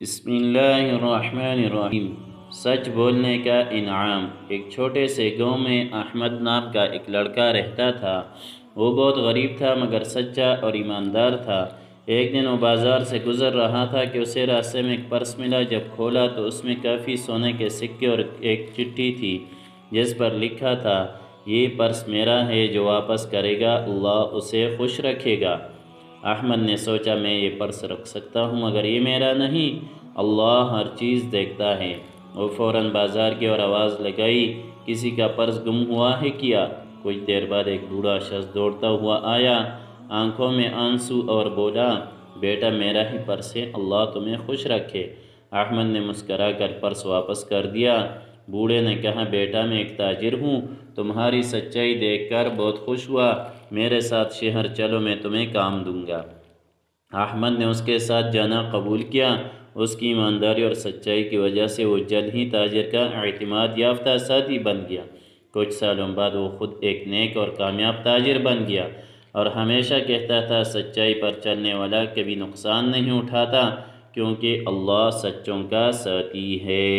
بسم اللہ الرحمن الرحیم۔ سچ بولنے کا انعام۔ ایک چھوٹے سے گاؤں میں احمد نام کا ایک لڑکا رہتا تھا۔ وہ بہت غریب تھا مگر سچا اور ایماندار تھا۔ ایک دن وہ بازار سے گزر رہا تھا کہ اسے راستے میں ایک پرس ملا۔ جب کھولا تو اس میں کافی سونے کے سکے اور ایک چٹھی تھی جس پر لکھا تھا، یہ پرس میرا ہے، جو واپس کرے گا اللہ اسے خوش رکھے گا۔ احمد نے سوچا، میں یہ پرس رکھ سکتا ہوں مگر یہ میرا نہیں، اللہ ہر چیز دیکھتا ہے۔ وہ فوراً بازار کی اور آواز لگائی، کسی کا پرس گم ہوا ہے کیا؟ کچھ دیر بعد ایک بوڑھا شخص دوڑتا ہوا آیا، آنکھوں میں آنسو، اور بولا، بیٹا میرا ہی پرس ہے، اللہ تمہیں خوش رکھے۔ احمد نے مسکرا کر پرس واپس کر دیا۔ بوڑھے نے کہا، بیٹا میں ایک تاجر ہوں، تمہاری سچائی دیکھ کر بہت خوش ہوا، میرے ساتھ شہر چلو، میں تمہیں کام دوں گا۔ احمد نے اس کے ساتھ جانا قبول کیا۔ اس کی ایمانداری اور سچائی کی وجہ سے وہ جلد ہی تاجر کا اعتماد یافتہ ساتھی بن گیا۔ کچھ سالوں بعد وہ خود ایک نیک اور کامیاب تاجر بن گیا اور ہمیشہ کہتا تھا، سچائی پر چلنے والا کبھی نقصان نہیں اٹھاتا، کیونکہ اللہ سچوں کا ساتھی ہے۔